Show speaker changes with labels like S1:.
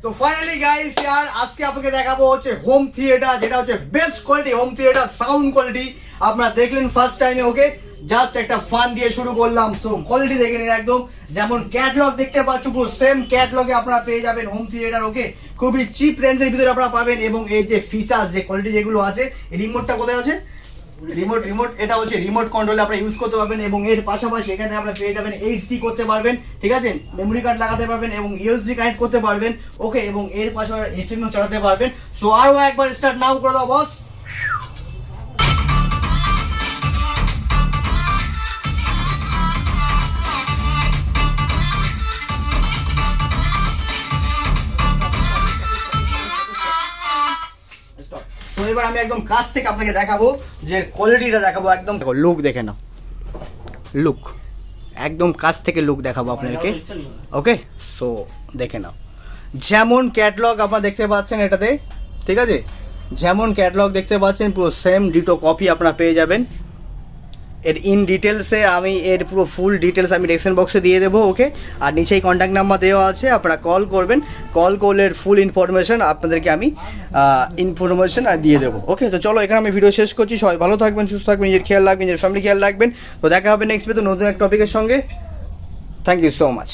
S1: তো finally guys यार আজকে আপনাকে দেখাবো হচ্ছে হোম থিয়েটার, যেটা হচ্ছে best quality home theatre sound quality. আপনারা দেখলেন ফার্স্ট টাইমে, ওকে জাস্ট একটা ফান দিয়ে শুরু করলাম। সো কোয়ালিটি দেখে নিন, একদম যেমন ক্যাটালগ দেখতে পাচ্ছ পুরো সেম ক্যাটালগে আপনারা পেয়ে যাবেন হোম থিয়েটার। ওকে খুবই চিপ রেঞ্জের ভিতরে আপনারা পাবেন। এবং এই যে ফিচার্স যে কোয়ালিটি যেগুলো আছে, রিমোটটা কোথায় আছে, রিমোট এটা হচ্ছে রিমোট কন্ট্রোলে আপনারা ইউজ করতে পারবেন। এবং এর পাশাপাশি এখানে আপনারা পেয়ে যাবেন এইচডি করতে পারবেন, ঠিক আছে, মেমোরি কার্ড লাগাতে পারবেন এবং ইউএসবি কানেক্ট করতে পারবেন। ওকে এবং এর পাশাপাশি এফএমও চালাতে পারবেন। সো আরও একবার স্টার্ট নাও করে দাও বস। তো এবার আমি একদম কাছ থেকে আপনাকে দেখাবো যে কোয়ালিটিটা দেখাবো, একদম লুক দেখে নাও, লুক একদম কাছ থেকে লুক দেখাবো আপনাদেরকে। ওকে সো দেখে নাও, যেমন ক্যাটালগ আপনারা দেখতে পাচ্ছেন এটাতে, ঠিক আছে, যেমন ক্যাটালগ দেখতে পাচ্ছেন পুরো সেম ডিটো কপি আপনারা পেয়ে যাবেন। এর ইন ডিটেলসে আমি এর পুরো ফুল ডিটেলস আমি ডেসক্রিপশন বক্সে দিয়ে দেবো। ওকে আর নিচেই কন্ট্যাক্ট নাম্বার দেওয়া আছে, আপনারা কল করবেন, কল করলে ফুল ইনফরমেশন আপনাদেরকে আমি ইনফরমেশন দিয়ে দেবো। ওকে তো চলো এখানে আমি ভিডিও শেষ করছি। সবাই ভালো থাকবেন, সুস্থ থাকবেন, নিজের খেয়াল রাখবেন, নিজের ফ্যামিলি খেয়াল রাখবেন। তো দেখা হবে নেক্সট ভিডিওতে নতুন এক টপিকের সঙ্গে। Thank you so much.